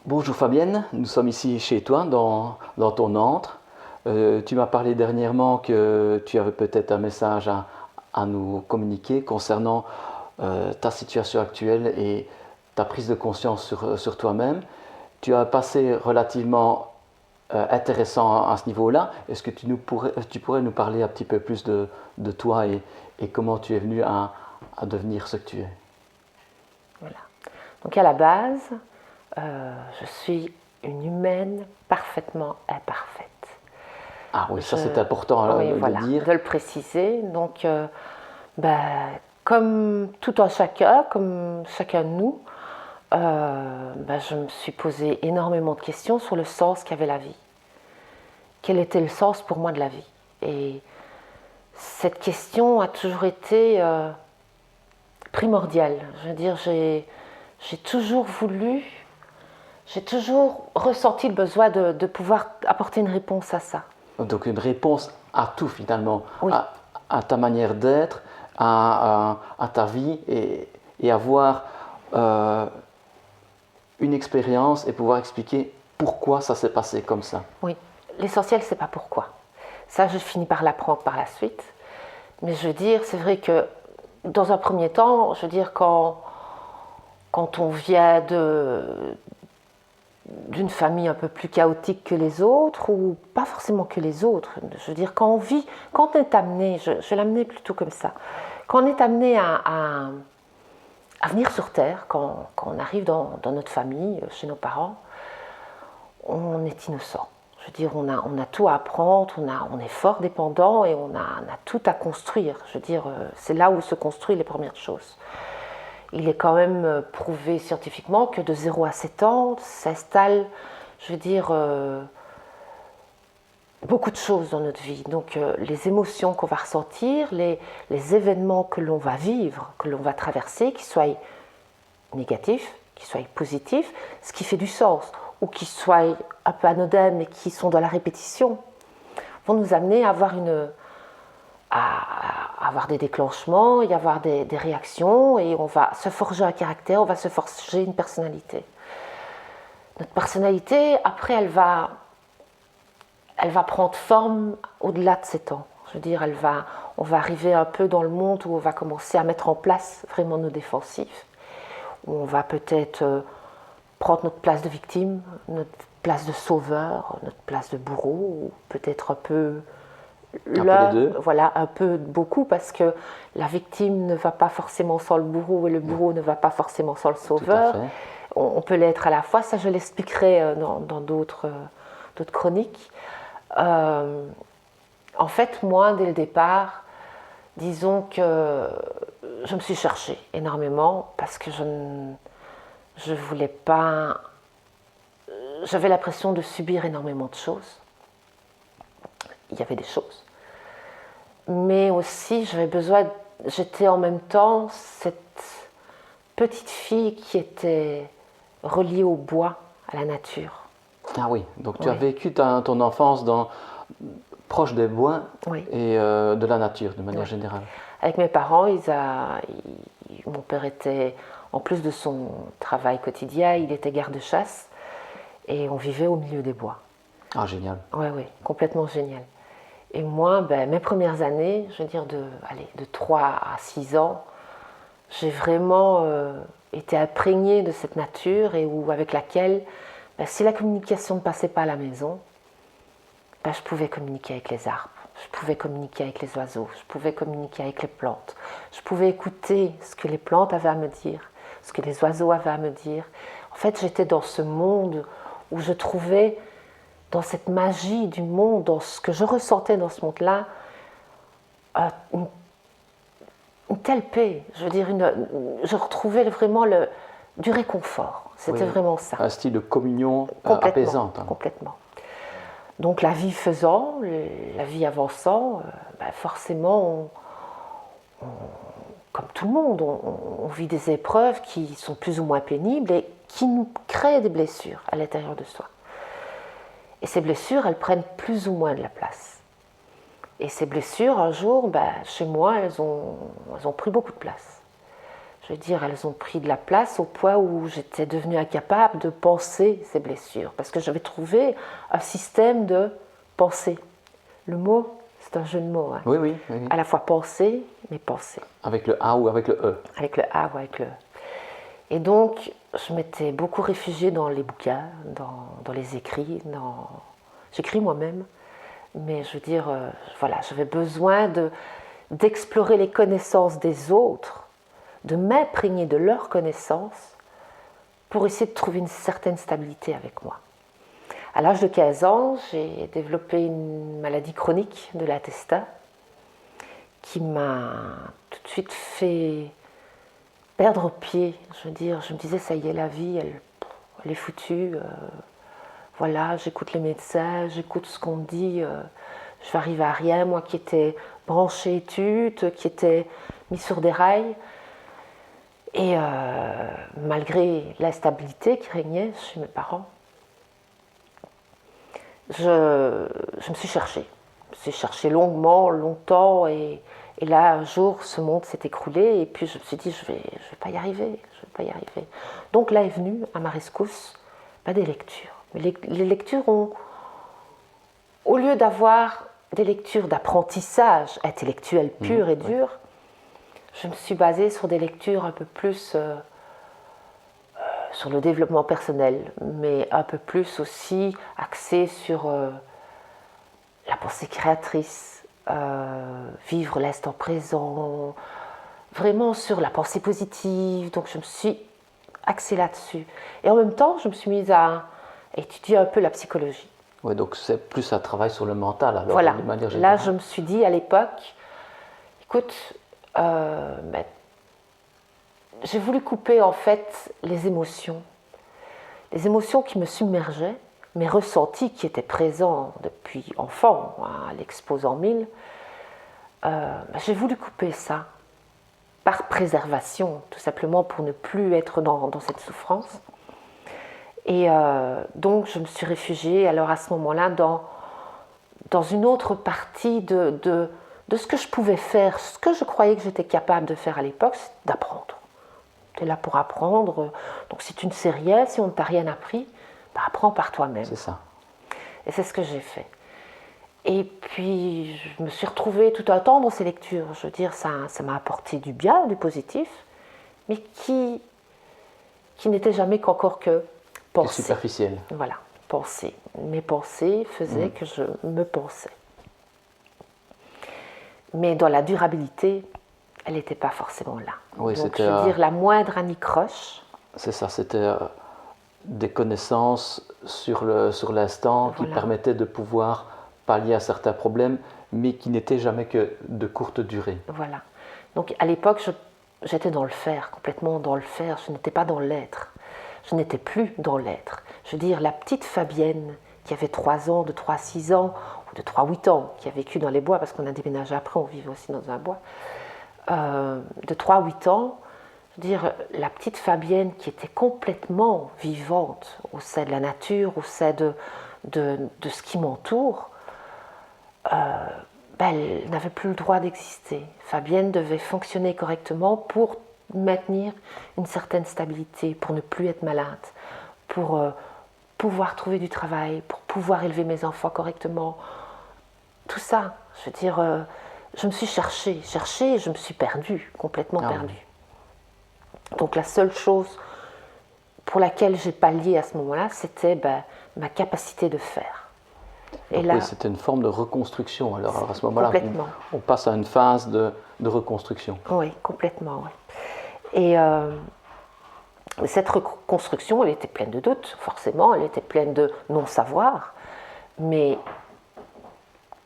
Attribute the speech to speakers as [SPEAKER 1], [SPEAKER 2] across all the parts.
[SPEAKER 1] Bonjour Fabienne, nous sommes ici chez toi dans ton antre. Tu m'as parlé dernièrement que tu avais peut-être un message à nous communiquer concernant ta situation actuelle et ta prise de conscience sur toi-même. Tu as un passé relativement intéressant à ce niveau-là. Est-ce que tu pourrais nous parler un petit peu plus de toi et comment tu es venu à devenir ce que tu es?
[SPEAKER 2] Voilà. Donc à la base, je suis une humaine parfaitement imparfaite.
[SPEAKER 1] Ah oui, ça c'est important
[SPEAKER 2] Oui,
[SPEAKER 1] de
[SPEAKER 2] voilà,
[SPEAKER 1] dire.
[SPEAKER 2] de le préciser. Donc, ben, comme tout un chacun, comme chacun de nous, ben, je me suis posé énormément de questions sur le sens qu'avait la vie. Quel était le sens pour moi de la vie? Et cette question a toujours été primordiale. Je veux dire, j'ai toujours voulu, j'ai toujours ressenti le besoin de pouvoir apporter une réponse à ça.
[SPEAKER 1] Donc une réponse à tout finalement,
[SPEAKER 2] Oui,
[SPEAKER 1] à ta manière d'être, à ta vie et avoir euh, une expérience et pouvoir expliquer pourquoi ça s'est passé comme ça.
[SPEAKER 2] oui. L'essentiel, c'est pas pourquoi. Ça, je finis par l'apprendre par la suite. Mais je veux dire, c'est vrai que dans un premier temps, je veux dire, quand on vient d'une famille un peu plus chaotique que les autres, ou pas forcément que les autres, je veux dire, quand on est amené, je vais l'amener plutôt comme ça, quand on est amené à venir sur Terre, quand on arrive dans notre famille, chez nos parents, on est innocent. Je veux dire, on a tout à apprendre, on est fort dépendant et on a tout à construire. Je veux dire, c'est là où se construisent les premières choses. Il est quand même prouvé scientifiquement que de 0 à 7 ans s'installe, je veux dire, beaucoup de choses dans notre vie. Donc les émotions qu'on va ressentir, les événements que l'on va vivre, que l'on va traverser, qu'ils soient négatifs, qu'ils soient positifs, ce qui fait du sens, ou qu'ils soient un peu anodins mais qui sont dans la répétition, vont nous amener à avoir des déclenchements, y avoir des réactions, et on va se forger un caractère, on va se forger une personnalité. Notre personnalité, après, elle va prendre forme au-delà de 7 ans. Je veux dire, on va arriver un peu dans le monde où on va commencer à mettre en place vraiment nos défensifs, où on va peut-être prendre notre place de victime, notre place de sauveur, notre place de bourreau, ou peut-être un peu
[SPEAKER 1] Un peu les
[SPEAKER 2] là,
[SPEAKER 1] deux.
[SPEAKER 2] voilà, un peu beaucoup, parce que la victime ne va pas forcément sans le bourreau et le bourreau ne va pas forcément sans le
[SPEAKER 1] Tout à
[SPEAKER 2] sauveur.
[SPEAKER 1] fait.
[SPEAKER 2] On peut l'être à la fois, ça je l'expliquerai dans d'autres chroniques. Euh, En fait, moi, dès le départ, disons que je me suis cherchée énormément parce que je voulais pas. J'avais l'impression de subir énormément de choses. Il y avait des choses. Mais aussi, j'avais besoin. J'étais en même temps cette petite fille qui était reliée au bois, à la nature.
[SPEAKER 1] Ah oui, donc tu as
[SPEAKER 2] Oui,
[SPEAKER 1] vécu ton enfance proche des bois
[SPEAKER 2] oui,
[SPEAKER 1] et de la nature de manière
[SPEAKER 2] oui.
[SPEAKER 1] générale.
[SPEAKER 2] Avec mes parents, mon père était, en plus de son travail quotidien, il était garde-chasse et on vivait au milieu des bois.
[SPEAKER 1] Ah génial.
[SPEAKER 2] Oui, oui, complètement génial. Et moi, ben, mes premières années, je veux dire de 3 à 6 ans, j'ai vraiment été imprégnée de cette nature et avec laquelle, ben, si la communication ne passait pas à la maison, ben, je pouvais communiquer avec les arbres, je pouvais communiquer avec les oiseaux, je pouvais communiquer avec les plantes, je pouvais écouter ce que les plantes avaient à me dire, ce que les oiseaux avaient à me dire. En fait, j'étais dans ce monde où je trouvais, dans cette magie du monde, dans ce que je ressentais dans ce monde-là, une, une telle paix. Je veux dire, je retrouvais vraiment du réconfort. C'était
[SPEAKER 1] Oui,
[SPEAKER 2] vraiment ça.
[SPEAKER 1] un style de communion
[SPEAKER 2] Complètement,
[SPEAKER 1] apaisante, hein.
[SPEAKER 2] complètement. Donc la vie faisant, la vie avançant, ben forcément, comme tout le monde, on vit des épreuves qui sont plus ou moins pénibles et qui nous créent des blessures à l'intérieur de soi. Et ces blessures, elles prennent plus ou moins de la place. Et ces blessures, un jour, ben, chez moi, elles ont pris beaucoup de place. Je je veux dire, elles ont pris de la place au point où j'étais devenue incapable de penser ces blessures, parce que j'avais trouvé un système de pensée. Le mot, c'est un jeu de mots. Hein.
[SPEAKER 1] Oui, oui, oui, oui.
[SPEAKER 2] À la fois penser, mais penser.
[SPEAKER 1] Avec le A ou avec le E?
[SPEAKER 2] Avec le A ou avec le E. Et donc, je m'étais beaucoup réfugiée dans les bouquins, dans les écrits. J'écris moi-même, mais je veux dire, voilà, j'avais besoin d'explorer les connaissances des autres, de m'imprégner de leurs connaissances pour essayer de trouver une certaine stabilité avec moi. À l'âge de 15 ans, j'ai développé une maladie chronique de l'intestin qui m'a tout de suite fait perdre pied. Je veux dire, je me disais, ça y est, la vie, elle est foutue. Voilà, j'écoute les médecins, j'écoute ce qu'on me dit. Je vais arriver à rien, moi qui étais branchée études, qui étais mise sur des rails. Et malgré l'instabilité qui régnait chez mes parents, je me suis cherchée. Je me suis cherchée longuement, longtemps, et là, un jour, ce monde s'est écroulé, et puis je me suis dit, je vais pas y arriver, je vais pas y arriver. Donc là est venue, à ma rescousse, des lectures. Mais les lectures ont, au lieu d'avoir des lectures d'apprentissage intellectuel pur et dur, je me suis basée sur des lectures un peu plus sur le développement personnel, mais un peu plus aussi axées sur la pensée créatrice, vivre l'instant présent, vraiment sur la pensée positive. Donc je me suis axée là-dessus. Et en même temps, je me suis mise à étudier un peu la psychologie.
[SPEAKER 1] Oui, donc c'est plus un travail sur le mental, alors,
[SPEAKER 2] voilà.
[SPEAKER 1] de manière générale.
[SPEAKER 2] Là, je me suis dit à l'époque, écoute, j'ai voulu couper en fait les émotions qui me submergeaient, mes ressentis qui étaient présents depuis enfant, à l'exposant 1000. J'ai voulu couper ça par préservation, tout simplement pour ne plus être dans cette souffrance. Et donc je me suis réfugiée alors à ce moment-là dans une autre partie de ce que je pouvais faire, ce que je croyais que j'étais capable de faire à l'époque, c'est d'apprendre. Tu es là pour apprendre, donc si tu ne sais rien, si on ne t'a rien appris, apprends par toi-même.
[SPEAKER 1] C'est ça.
[SPEAKER 2] Et c'est ce que j'ai fait. Et puis je me suis retrouvée tout un temps dans ces lectures. Je veux dire, ça m'a apporté du bien, du positif, mais qui n'était jamais qu'encore que penser.
[SPEAKER 1] Superficiel.
[SPEAKER 2] Voilà, penser. Mes pensées faisaient que je me pensais. Mais dans la durabilité, elle n'était pas forcément là.
[SPEAKER 1] Oui,
[SPEAKER 2] donc je veux dire, la moindre anicroche.
[SPEAKER 1] C'est ça, c'était des connaissances sur l'instant qui permettaient de pouvoir pallier à certains problèmes, mais qui n'étaient jamais que de courte durée.
[SPEAKER 2] Voilà. Donc à l'époque, j'étais dans le faire, complètement dans le faire. Je n'étais pas dans l'être. Je n'étais plus dans l'être. Je veux dire, la petite Fabienne qui avait 3 ans, de 3 à 6 ans, ou de 3 à 8 ans, qui a vécu dans les bois, parce qu'on a déménagé après, on vivait aussi dans un bois, de 3 à 8 ans, je veux dire, la petite Fabienne qui était complètement vivante au sein de la nature, au sein de ce qui m'entoure, elle n'avait plus le droit d'exister. Fabienne devait fonctionner correctement pour maintenir une certaine stabilité, pour ne plus être malade, pour pouvoir trouver du travail, pour pouvoir élever mes enfants correctement. Tout ça, je veux dire, je me suis cherchée et je me suis perdue, complètement perdue. Oui. Donc la seule chose pour laquelle j'ai pallié à ce moment-là, c'était ma capacité de faire.
[SPEAKER 1] Et là, oui, c'était une forme de reconstruction. Alors à ce moment-là, on passe à une phase de reconstruction.
[SPEAKER 2] Oui, complètement. Oui. Et cette reconstruction, elle était pleine de doutes, forcément, elle était pleine de non-savoir, mais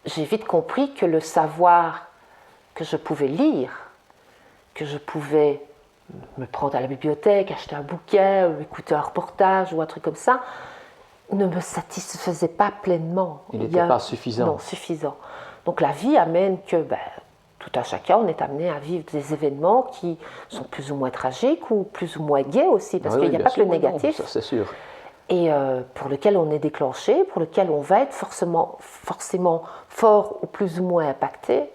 [SPEAKER 2] j'ai vite compris que le savoir que je pouvais lire, que je pouvais me prendre à la bibliothèque, acheter un bouquin, ou écouter un reportage ou un truc comme ça, ne me satisfaisait pas pleinement.
[SPEAKER 1] Il n'était pas suffisant.
[SPEAKER 2] Non, suffisant. Donc la vie amène que tout un chacun, on est amené à vivre des événements qui sont plus ou moins tragiques ou plus ou moins gais aussi, parce qu'il n'y a pas que le négatif.
[SPEAKER 1] Ça, c'est sûr.
[SPEAKER 2] Et pour lequel on est déclenché, pour lequel on va être forcément fort ou plus ou moins impacté,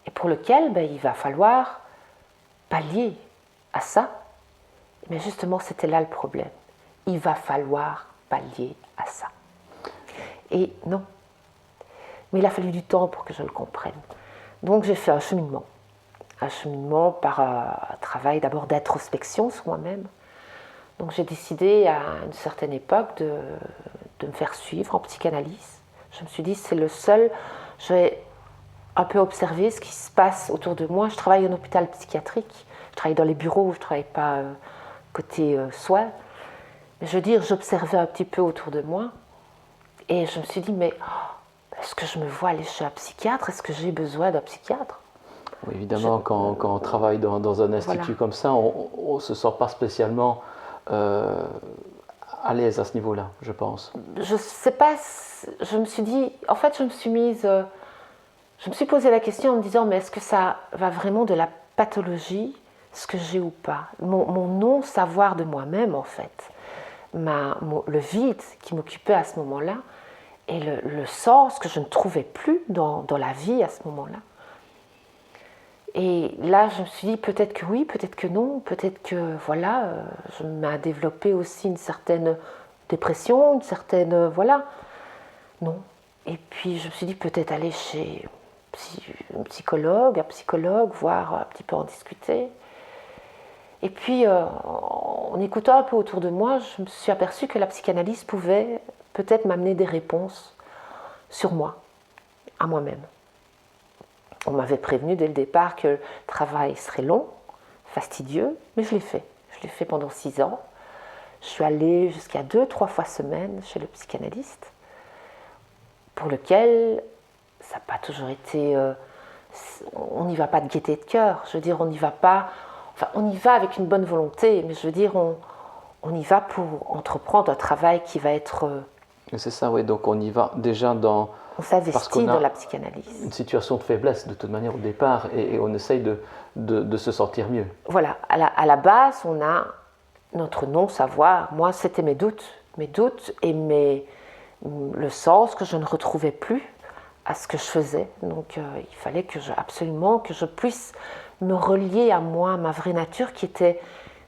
[SPEAKER 2] et pour lequel il va falloir pallier à ça, mais justement c'était là le problème. Il va falloir pallier à ça. Et non. Mais il a fallu du temps pour que je le comprenne. Donc j'ai fait un cheminement par un travail d'abord d'introspection sur moi-même. Donc j'ai décidé à une certaine époque de me faire suivre en psychanalyse. Je me suis dit c'est le seul, je vais un peu observer ce qui se passe autour de moi. Je travaille en hôpital psychiatrique, je travaille dans les bureaux, je ne travaille pas côté soins. Mais je veux dire, j'observais un petit peu autour de moi et je me suis dit mais est-ce que je me vois aller chez un psychiatre? Est-ce que j'ai besoin d'un psychiatre?
[SPEAKER 1] Oui, évidemment, quand on travaille dans un institut
[SPEAKER 2] Voilà.
[SPEAKER 1] comme ça, on ne se sent pas spécialement à l'aise à ce niveau-là, je pense.
[SPEAKER 2] Je sais pas, je me suis dit, en fait, je me suis posé la question en me disant, mais est-ce que ça va vraiment de la pathologie, ce que j'ai ou pas? Mon non-savoir de moi-même, en fait, le vide qui m'occupait à ce moment-là, et le sens que je ne trouvais plus dans la vie à ce moment-là. Et là, je me suis dit, peut-être que oui, peut-être que non, peut-être que, voilà, je m'ai développé aussi une certaine dépression, une certaine, voilà, non. Et puis, je me suis dit, peut-être aller chez un psychologue, voir un petit peu en discuter. Et puis, en écoutant un peu autour de moi, je me suis aperçue que la psychanalyse pouvait peut-être m'amener des réponses sur moi, à moi-même. On m'avait prévenu dès le départ que le travail serait long, fastidieux, mais je l'ai fait. Je l'ai fait pendant 6 ans. Je suis allée jusqu'à 2-3 fois semaine chez le psychanalyste, pour lequel ça n'a pas toujours été... on n'y va pas de gaieté de cœur. Je veux dire, on n'y va pas... Enfin, on y va avec une bonne volonté, mais je veux dire, on y va pour entreprendre un travail qui va être...
[SPEAKER 1] C'est ça, oui. Donc on y va déjà dans...
[SPEAKER 2] On s'investit dans la psychanalyse.
[SPEAKER 1] Une situation de faiblesse de toute manière au départ et on essaye de se sentir mieux.
[SPEAKER 2] Voilà, à la base, on a notre non-savoir. Moi, c'était mes doutes et le sens que je ne retrouvais plus à ce que je faisais. Donc il fallait absolument que je puisse me relier à moi, à ma vraie nature qui était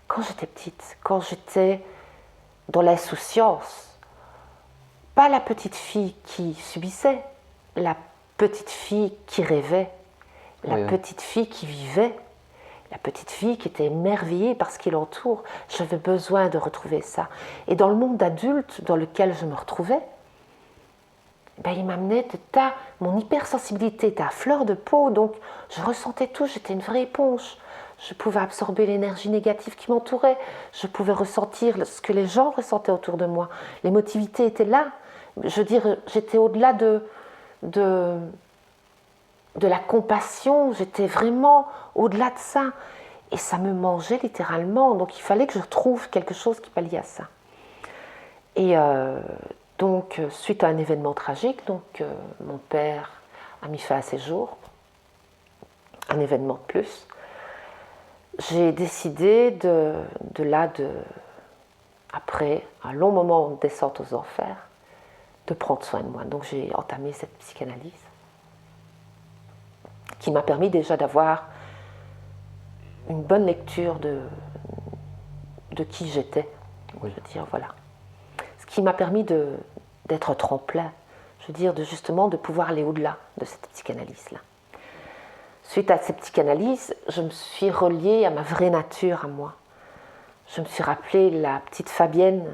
[SPEAKER 2] quand j'étais petite, quand j'étais dans l'insouciance. Pas la petite fille qui subissait, la petite fille qui rêvait, la petite fille qui vivait, la petite fille qui était émerveillée par ce qui l'entoure. J'avais besoin de retrouver ça. Et dans le monde adulte dans lequel je me retrouvais, il m'amenait mon hypersensibilité était à fleur de peau, donc je ressentais tout, j'étais une vraie éponge. Je pouvais absorber l'énergie négative qui m'entourait, je pouvais ressentir ce que les gens ressentaient autour de moi. L'émotivité était là. Je veux dire, j'étais au-delà de la compassion, j'étais vraiment au-delà de ça. Et ça me mangeait littéralement, donc il fallait que je trouve quelque chose qui palliait à ça. Et donc, suite à un événement tragique, mon père a mis fin à ses jours, un événement de plus, j'ai décidé après un long moment de descente aux enfers, de prendre soin de moi. Donc j'ai entamé cette psychanalyse qui m'a permis déjà d'avoir une bonne lecture de qui j'étais.
[SPEAKER 1] Oui.
[SPEAKER 2] Je veux dire, voilà. Ce qui m'a permis d'être tremplin, je veux dire, justement de pouvoir aller au-delà de cette psychanalyse-là. Suite à cette psychanalyse, je me suis reliée à ma vraie nature, à moi. Je me suis rappelé la petite Fabienne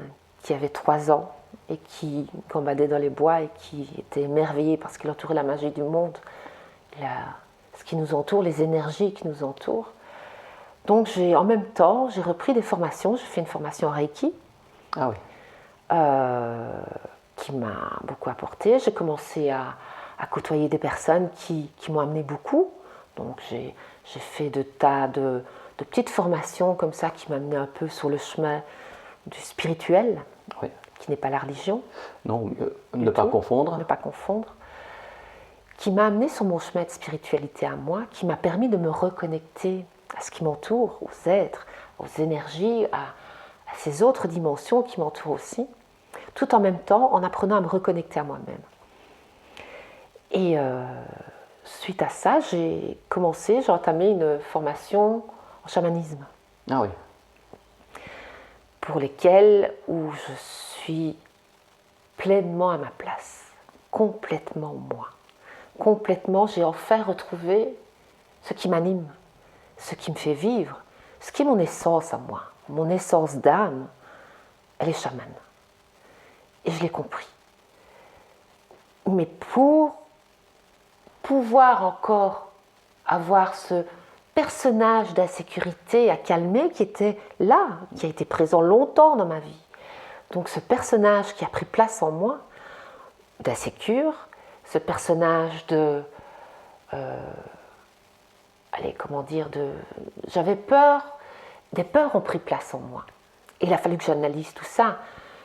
[SPEAKER 2] qui avait 3 ans et qui gambadait dans les bois et qui était émerveillée par ce qui l'entourait, la magie du monde, ce qui nous entoure, les énergies qui nous entourent. Donc en même temps, j'ai repris des formations. J'ai fait une formation en Reiki.
[SPEAKER 1] Ah oui.
[SPEAKER 2] Qui m'a beaucoup apporté. J'ai commencé à côtoyer des personnes qui m'ont amené beaucoup. Donc j'ai fait de petites formations comme ça qui m'amenaient un peu sur le chemin du spirituel,
[SPEAKER 1] oui.
[SPEAKER 2] Qui n'est pas la religion.
[SPEAKER 1] Non, ne pas confondre.
[SPEAKER 2] Ne pas confondre. Qui m'a amené sur mon chemin de spiritualité à moi, qui m'a permis de me reconnecter à ce qui m'entoure, aux êtres, aux énergies, à ces autres dimensions qui m'entourent aussi, tout en même temps en apprenant à me reconnecter à moi-même. Et suite à ça, j'ai entamé une formation en chamanisme.
[SPEAKER 1] Ah oui.
[SPEAKER 2] pour lesquels où je suis pleinement à ma place, complètement moi. Complètement, j'ai enfin retrouvé ce qui m'anime, ce qui me fait vivre, ce qui est mon essence à moi, mon essence d'âme, elle est chamane. Et je l'ai compris. Mais pour pouvoir encore avoir ce personnage d'insécurité à calmer qui était là, qui a été présent longtemps dans ma vie, donc ce personnage qui a pris place en moi, d'insécure, ce personnage de... comment dire, j'avais peur, des peurs ont pris place en moi. Et il a fallu que j'analyse tout ça.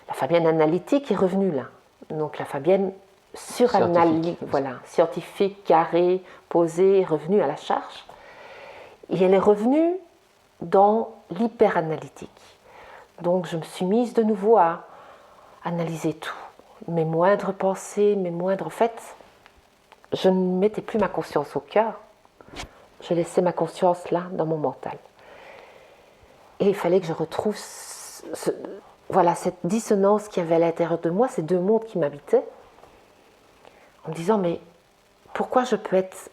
[SPEAKER 2] La Fabienne analytique est revenue là. Donc la Fabienne suranalytique, voilà, scientifique, carrée, posée, est revenue à la charge. Et elle est revenue dans l'hyperanalytique. Donc je me suis mise de nouveau à analyser tout. Mes moindres pensées, mes moindres... En fait, je ne mettais plus ma conscience au cœur. Je laissais ma conscience là, dans mon mental. Et il fallait que je retrouve cette dissonance qu'il y avait à l'intérieur de moi, ces deux mondes qui m'habitaient, en me disant, mais pourquoi je peux être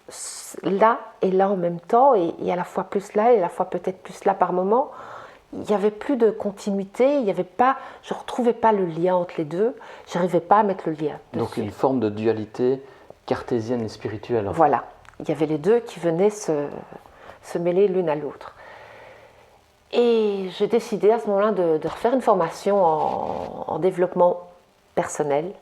[SPEAKER 2] là et là en même temps, et à la fois plus là et à la fois peut-être plus là par moment. Il n'y avait plus de continuité, je ne retrouvais pas le lien entre les deux, je n'arrivais pas à mettre le lien dessus.
[SPEAKER 1] Donc une forme de dualité cartésienne et spirituelle.
[SPEAKER 2] Voilà, il y avait les deux qui venaient se mêler l'une à l'autre. Et j'ai décidé à ce moment-là de refaire une formation en développement personnel,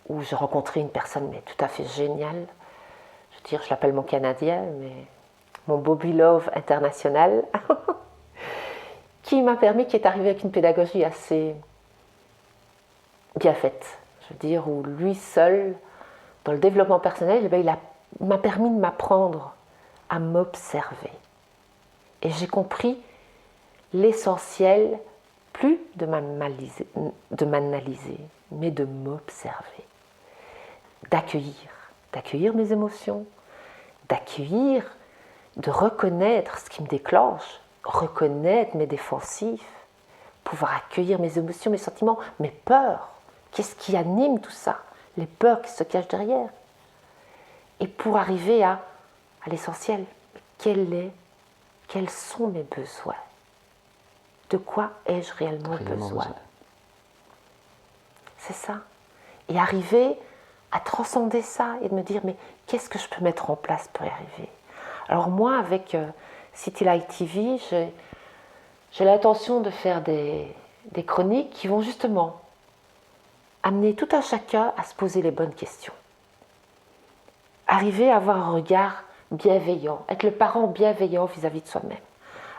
[SPEAKER 2] où j'ai rencontré une personne mais tout à fait géniale. Je l'appelle mon Canadien, mais mon Bobby Love international, qui est arrivé avec une pédagogie assez bien faite. Où lui seul, dans le développement personnel, il m'a permis de m'apprendre à m'observer. Et j'ai compris l'essentiel, plus de m'analyser, mais de m'observer. D'accueillir mes émotions, de reconnaître ce qui me déclenche, reconnaître mes défensifs, pouvoir accueillir mes émotions, mes sentiments, mes peurs. Qu'est-ce qui anime tout ça? Les peurs qui se cachent derrière. Et pour arriver à l'essentiel, quels sont mes besoins? De quoi ai-je réellement besoin? C'est ça. Et arriver à transcender ça et de me dire, mais qu'est-ce que je peux mettre en place pour y arriver? Alors moi, avec City Light TV, j'ai l'intention de faire des chroniques qui vont justement amener tout un chacun à se poser les bonnes questions. Arriver à avoir un regard bienveillant, être le parent bienveillant vis-à-vis de soi-même.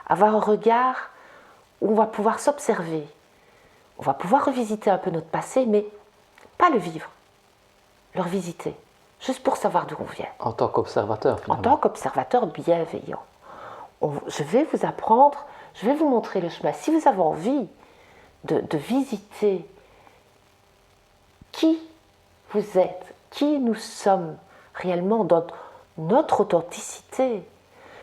[SPEAKER 2] Avoir un regard où on va pouvoir s'observer, on va pouvoir revisiter un peu notre passé, mais pas le vivre, le revisiter, juste pour savoir d'où on vient.
[SPEAKER 1] En tant qu'observateur, finalement.
[SPEAKER 2] En tant qu'observateur bienveillant. Je vais vous apprendre, je vais vous montrer le chemin. Si vous avez envie de visiter qui vous êtes, qui nous sommes réellement dans notre authenticité,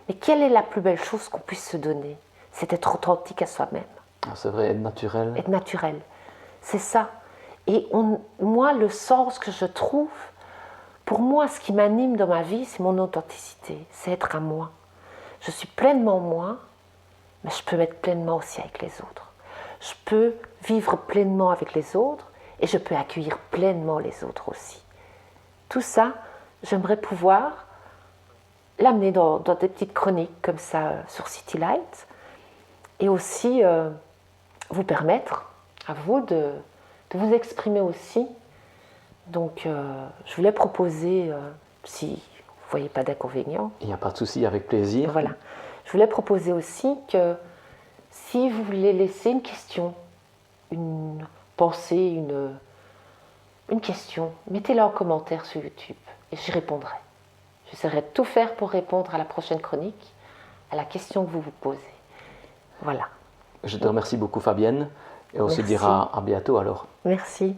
[SPEAKER 2] mais quelle est la plus belle chose qu'on puisse se donner? C'est être authentique à soi-même.
[SPEAKER 1] C'est vrai, être naturel.
[SPEAKER 2] Être naturel, c'est ça. Et moi, le sens que je trouve, pour moi, ce qui m'anime dans ma vie, c'est mon authenticité, c'est être à moi. Je suis pleinement moi, mais je peux m'être pleinement aussi avec les autres. Je peux vivre pleinement avec les autres et je peux accueillir pleinement les autres aussi. Tout ça, j'aimerais pouvoir l'amener dans des petites chroniques comme ça sur City Light et aussi vous permettre à vous de vous exprimer aussi. Donc je voulais proposer, si vous ne voyez pas d'inconvénient.
[SPEAKER 1] Il n'y a pas de souci, avec plaisir.
[SPEAKER 2] Voilà. Je voulais proposer aussi que si vous voulez laisser une question, une pensée, une question, mettez-la en commentaire sur YouTube et j'y répondrai. J'essaierai de tout faire pour répondre à la prochaine chronique, à la question que vous vous posez. Voilà.
[SPEAKER 1] Je te remercie beaucoup, Fabienne, et on se
[SPEAKER 2] Merci.
[SPEAKER 1] dira à bientôt alors.
[SPEAKER 2] Merci.